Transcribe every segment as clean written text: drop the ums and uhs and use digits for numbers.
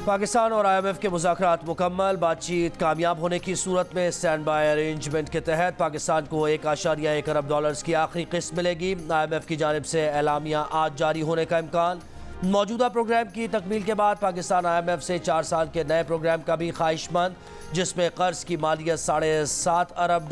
पाकिस्तान और IMF के मुज़ाकरात मुकम्मल। बातचीत कामयाब होने की सूरत में स्टैंड बाय अरेंजमेंट के तहत पाकिस्तान को $1.1 अरब की आखिरी किस्त मिलेगी। IMF की जानिब से एलामिया आज जारी होने का इम्कान। मौजूदा प्रोग्राम की तकमील के बाद पाकिस्तान IMF से 4 साल के नए प्रोग्राम का भी ख्वाहिशमंद, जिसमें कर्ज की मालियत $7.5 अरब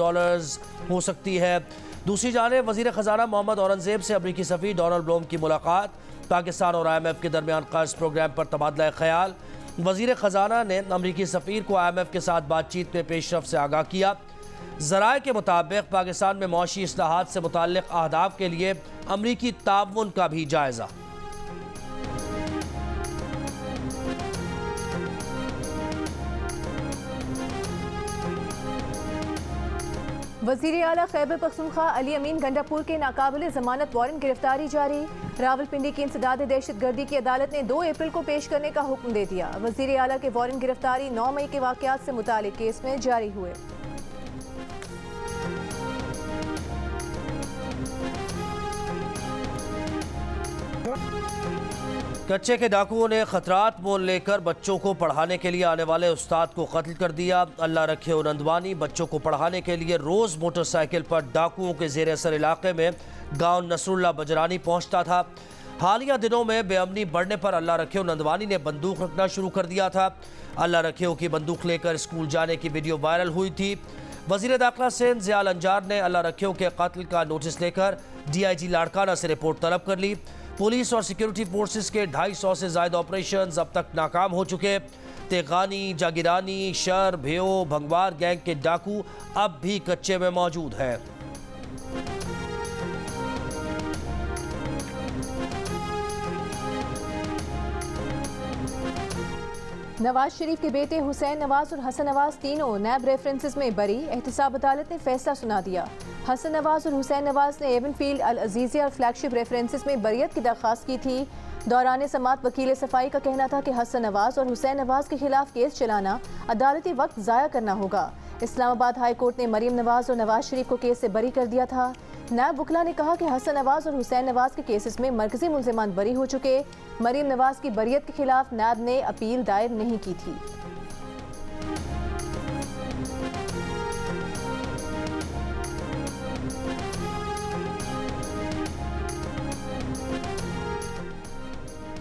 हो सकती है। दूसरी जानिब वज़ीर ख़जाना मोहम्मद औरंगज़ेब से अमरीकी सफ़ीर डोनाल्ड ब्लूम की मुलाकात। पाकिस्तान और IMF के दरमियान कर्ज प्रोग्राम पर तबादला ख्याल। वज़ीर ख़जाना ने अमरीकी सफ़ीर को IMF के साथ बातचीत में पेशरफ से आगाह किया। ज़राए के मुताबिक पाकिस्तान में मौशी इस्लाहात से मुताल्लिक़ अहदाफ के लिए अमरीकी ताउन का भी जायज़ा। वज़ीर आला खैबर पख्तूनख्वा अली अमीन गंडापुर के नाकाबिल ज़मानत वारंट गिरफ्तारी जारी। रावलपिंडी की इंसदाद दहशतगर्दी की अदालत ने 2 अप्रैल को पेश करने का हुक्म दे दिया। वज़ीर आला के वारंट गिरफ्तारी 9 मई के वाक़यात से मुतालिक केस में जारी हुए। कच्चे के डाकुओं ने खतरात मोल लेकर बच्चों को पढ़ाने के लिए आने वाले उस्ताद को कत्ल कर दिया। अल्लाह रखे नंदवानी बच्चों को पढ़ाने के लिए रोज़ मोटरसाइकिल पर डाकुओं के ज़ेर असर इलाके में गांव नसरुल्ला बजरानी पहुंचता था। हालिया दिनों में बेअमनी बढ़ने पर अल्लाह रखे नंदवानी ने बंदूक रखना शुरू कर दिया था। अल्लाह रखे की बंदूक लेकर स्कूल जाने की वीडियो वायरल हुई थी। वज़ीर दाखिला सिंध ज़ियाल अंजार ने अल्लाह रखे के कत्ल का नोटिस लेकर DIG लाड़काना से रिपोर्ट तलब कर ली। पुलिस और सिक्योरिटी फोर्सेस के 250 से ज़ायद ऑपरेशंस अब तक नाकाम हो चुके। तेगानी, जागिरानी, शर, भेओ, भंगवार गैंग के डाकू अब भी कच्चे में मौजूद हैं। नवाज शरीफ के बेटे हुसैन नवाज और हसन नवाज तीनों नैब रेफरेंसेस में बरी। एहतसाब अदालत ने फैसला सुना दिया। हसन नवाज और हुसैन नवाज ने एवनफील्ड अल अजीज़िया और फ्लैगशिप रेफरेंसेस में बरियत की दरख्वास्त की थी। दौरान समात वकील सफाई का कहना था कि हसन नवाज और हुसैन नवाज के खिलाफ केस चलाना अदालती वक्त ज़ाया करना होगा। इस्लामाबाद हाई कोर्ट ने मरीम नवाज और नवाज शरीफ को केस से बरी कर दिया था। नायब वकला ने कहा कि हसन नवाज और हुसैन नवाज के केसेस में मरकजी मुल्ज़िमान बरी हो चुके। मरीम नवाज की बरियत के खिलाफ नायब ने अपील दायर नहीं की थी।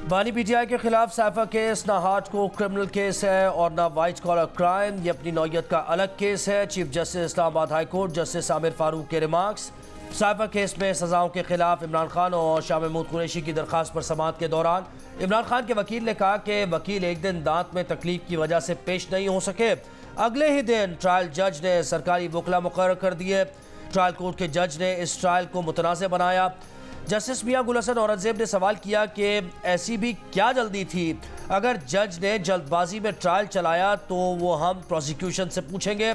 बानी PTI के खिलाफ साइफर केस ना हार्ड को क्रिमिनल केस है और ना वाइट कॉलर क्राइम। ये अपनी नौयत का अलग केस है। Chief justice Islamabad high court justice Aamir Farooq के रिमार्क्स। साइफर केस में सजाओं के खिलाफ इमरान खान और शाह महमूद कुरैशी की दरख्वास्त पर समाअत के दौरान इमरान खान के वकील ने कहा कि वकील एक दिन दांत में तकलीफ की वजह से पेश नहीं हो सके। अगले ही दिन ट्रायल जज ने सरकारी वकला मुकर्रर कर दिए। ट्रायल कोर्ट के जज ने इस ट्रायल को मुतनाज़ बनाया। जस्टिस मियां गुल हसन औरंगज़ेब ने सवाल किया कि ऐसी भी क्या जल्दी थी? अगर जज ने जल्दबाजी में ट्रायल चलाया तो वो हम प्रोसिक्यूशन से पूछेंगे।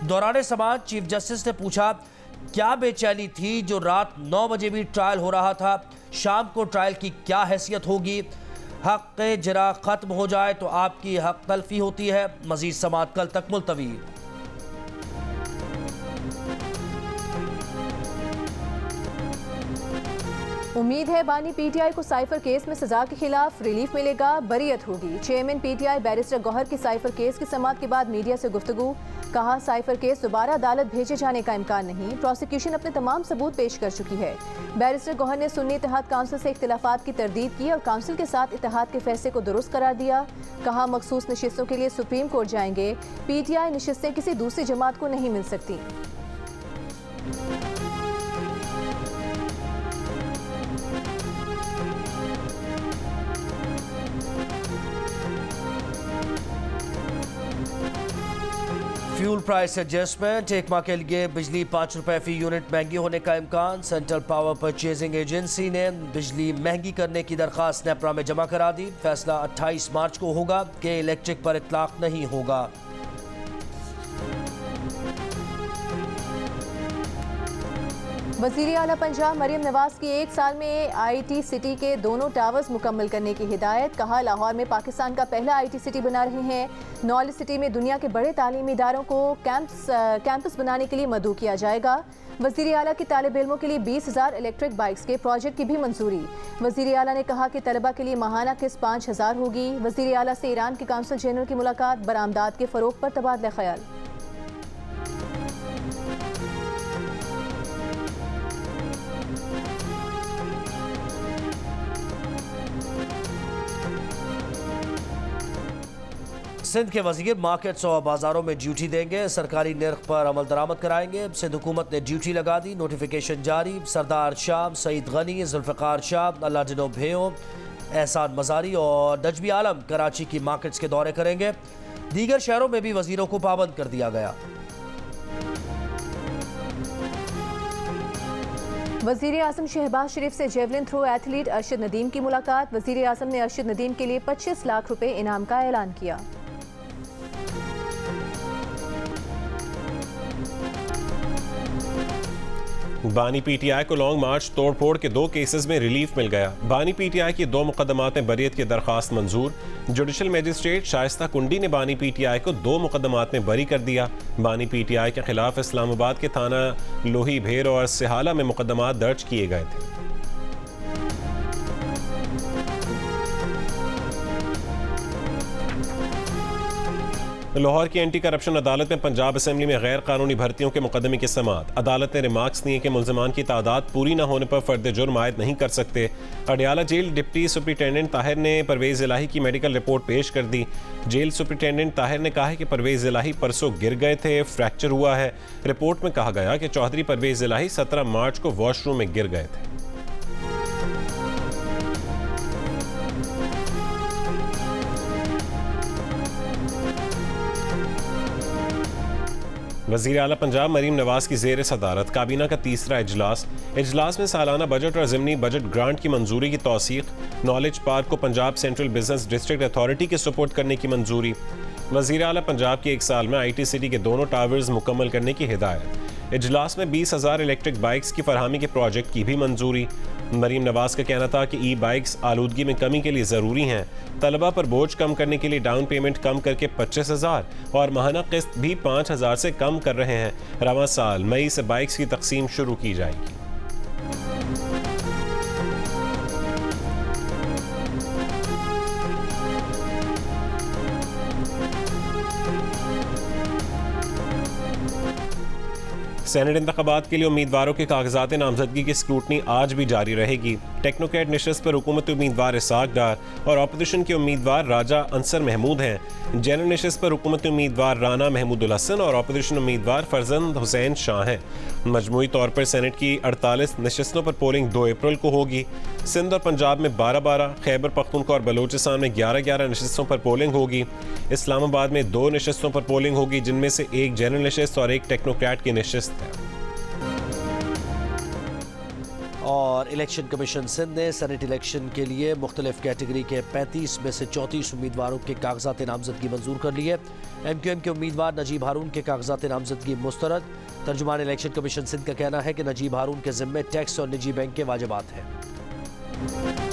दौरान समाअत चीफ जस्टिस ने पूछा, क्या बेचैनी थी जो रात 9 बजे भी ट्रायल हो रहा था? शाम को ट्रायल की क्या हैसियत होगी? हक़ जरा ख़त्म हो जाए तो आपकी हक़ तलफी होती है। मज़ीद समाअत कल तक मुलतवी। उम्मीद है बानी PTI को साइफर केस में सजा के खिलाफ रिलीफ मिलेगा, बरियत होगी। चेयरमैन PTI बैरिस्टर गौहर की साइफर केस की समाअत के बाद मीडिया से गुफ्तगू। कहा, साइफर केस दोबारा अदालत भेजे जाने का इम्कान नहीं। प्रोसिक्यूशन अपने तमाम सबूत पेश कर चुकी है। बैरिस्टर गौहर ने सुन्नी इत्तेहाद काउंसिल से इख्तिलाफात की तरदीद की और काउंसिल के साथ इत्तेहाद के फैसले को दुरुस्त करार दिया। कहा, मखसूस नशिस्तों के लिए सुप्रीम कोर्ट जाएंगे। PTI नशिस्तें किसी दूसरी जमात को नहीं मिल सकती। Fuel price adjustment. एक माह के लिए बिजली ₹5 फी यूनिट महंगी होने का इम्कान। सेंट्रल पावर परचेजिंग एजेंसी ने बिजली महंगी करने की दरख्वास्त नेपरा में जमा करा दी। फैसला 28 मार्च को होगा कि इलेक्ट्रिक पर इतलाक नहीं होगा। वज़ीर आला पंजाब मरीम नवाज की 1 साल में IT सिटी के दोनों टावर्स मुकम्मल करने की हिदायत। कहा, लाहौर में पाकिस्तान का पहला IT सिटी बना रहे हैं। नॉलेज सिटी में दुनिया के बड़े तालीमी इदारों को कैंपस बनाने के लिए मदऊ किया जाएगा। वज़ीर आला की तालिब इल्मों के लिए 20,000 इलेक्ट्रिक बाइक्स के प्रोजेक्ट की भी मंजूरी। वज़ीर आला ने कहा कि तलबा के लिए माहाना किस्त 5,000 होगी। वज़ीर आला से ईरान के काउंसिल जनरल की मुलाकात, बरामदात के फ़रोग पर तबादला ख्याल। सिंध के वजीर मार्केट्स और बाजारों में ड्यूटी देंगे, सरकारी निर्ख पर अमल दरामद कराएंगे। सिंध हुकूमत ने ड्यूटी लगा दी, नोटिफिकेशन जारी। सरदार शाह, सईद गनी, जुल्फ़िकार शाह, अल्लादिनो भेयो, एहसान मजारी और नजमी आलम कराची की मार्केट्स के दौरे करेंगे। दीगर शहरों में भी वजीरों को पाबंद कर दिया गया। वज़ीर आज़म शहबाज शरीफ से javelin throw athlete Arshad Nadeem की मुलाकात। वज़ीर आज़म ने अरशद नदीम के लिए 25 लाख रुपए इनाम का ऐलान किया। बानी PTI को लॉन्ग मार्च तोड़फोड़ के 2 केसेस में रिलीफ मिल गया। बानी PTI की 2 मुकदमात में बरीयत की दरखास्त मंजूर। जुडिशल मजिस्ट्रेट शाइस्ता कुंडी ने बानी PTI को 2 मुकदमात में बरी कर दिया। बानी PTI के खिलाफ इस्लामाबाद के थाना लोही भेर और सिहाला में मुकदमात दर्ज किए गए थे। लाहौर की एंटी करप्शन अदालत में पंजाब असेंबली में गैर कानूनी भर्तियों के मुकदमे की समाअत। अदालत ने रिमार्क्स दिए कि मुल्ज़िमान की तादाद पूरी न होने पर फर्द जुर्म आयद नहीं कर सकते। Adiala jail deputy superintendent Tahir ने परवेज़ इलाही की मेडिकल रिपोर्ट पेश कर दी। जेल सुप्रिटेंडेंट ताहिर ने कहा है कि परवेज़ इलाही परसों गिर गए थे, फ्रैक्चर हुआ है। रिपोर्ट में कहा गया कि चौधरी परवेज़ इलाही 17 मार्च को वॉशरूम में गिर गए थे। वज़ीर आला पंजाब मरीम नवाज की ज़ेर सदारत काबीना का तीसरा इजलास में सालाना बजट और ज़िमनी बजट ग्रांट की मंजूरी की तौसीक़। नॉलेज पार्क को Punjab central business district authority के सुपुर्द करने की मंजूरी। वज़ीर आला पंजाब की 1 साल में IT सिटी के दोनों टावर्स मुकम्मल करने की हिदायत। इजलास में 20,000 इलेक्ट्रिक बाइक्स की फरहमी के प्रोजेक्ट की भी मंजूरी। मरीम नवाज का कहना था कि बाइक्स आलूदगी में कमी के लिए ज़रूरी हैं। तलबा पर बोझ कम करने के लिए डाउन पेमेंट कम करके 25,000 और माहाना किस्त भी 5,000 से कम कर रहे हैं। रवां साल मई से बाइक्स की तकसीम शुरू की जाएगी। सेनेट इंतखाबात के लिए उम्मीदवारों के कागजात नामजदगी की स्क्रूटनी आज भी जारी रहेगी। टेक्नोक्रेट नशस्त पर हुकूमती उम्मीदवार इसाक डार और अपोजिशन के उम्मीदवार राजा अंसर महमूद हैं। जनरल नशस्त पर हुकूमती उम्मीदवार राना महमूदुल हसन और अपोजिशन उम्मीदवार फरजंद हुसैन शाह हैं। मजमूई तौर पर सेनेट की 48 नशस्तों पर पोलिंग 2 अप्रैल को होगी। सिंध और पंजाब में 12-12, खैबर पख्तूनख्वा और बलोचिस्तान में 11-11 नशस्तों पर पोलिंग होगी। इस्लामाबाद में 2 नशस्तों पर पोलिंग होगी, जिनमें से 1 जनरल नशस्त और 1 टेक्नोक्रेट की नशस्त है। और इलेक्शन कमीशन सिंध ने सेनेट इलेक्शन के लिए मुख्तलिफ कैटेगरी के 35 में से 34 उम्मीदवारों के कागजात नामजदगी मंजूर कर लिए। MQM के उम्मीदवार नजीब हारून के कागजात नामजदगी मुस्तरद। तर्जुमान इलेक्शन कमीशन सिंध का कहना है कि नजीब हारून के जिम्मे टैक्स और निजी बैंक के वाजिबात हैं।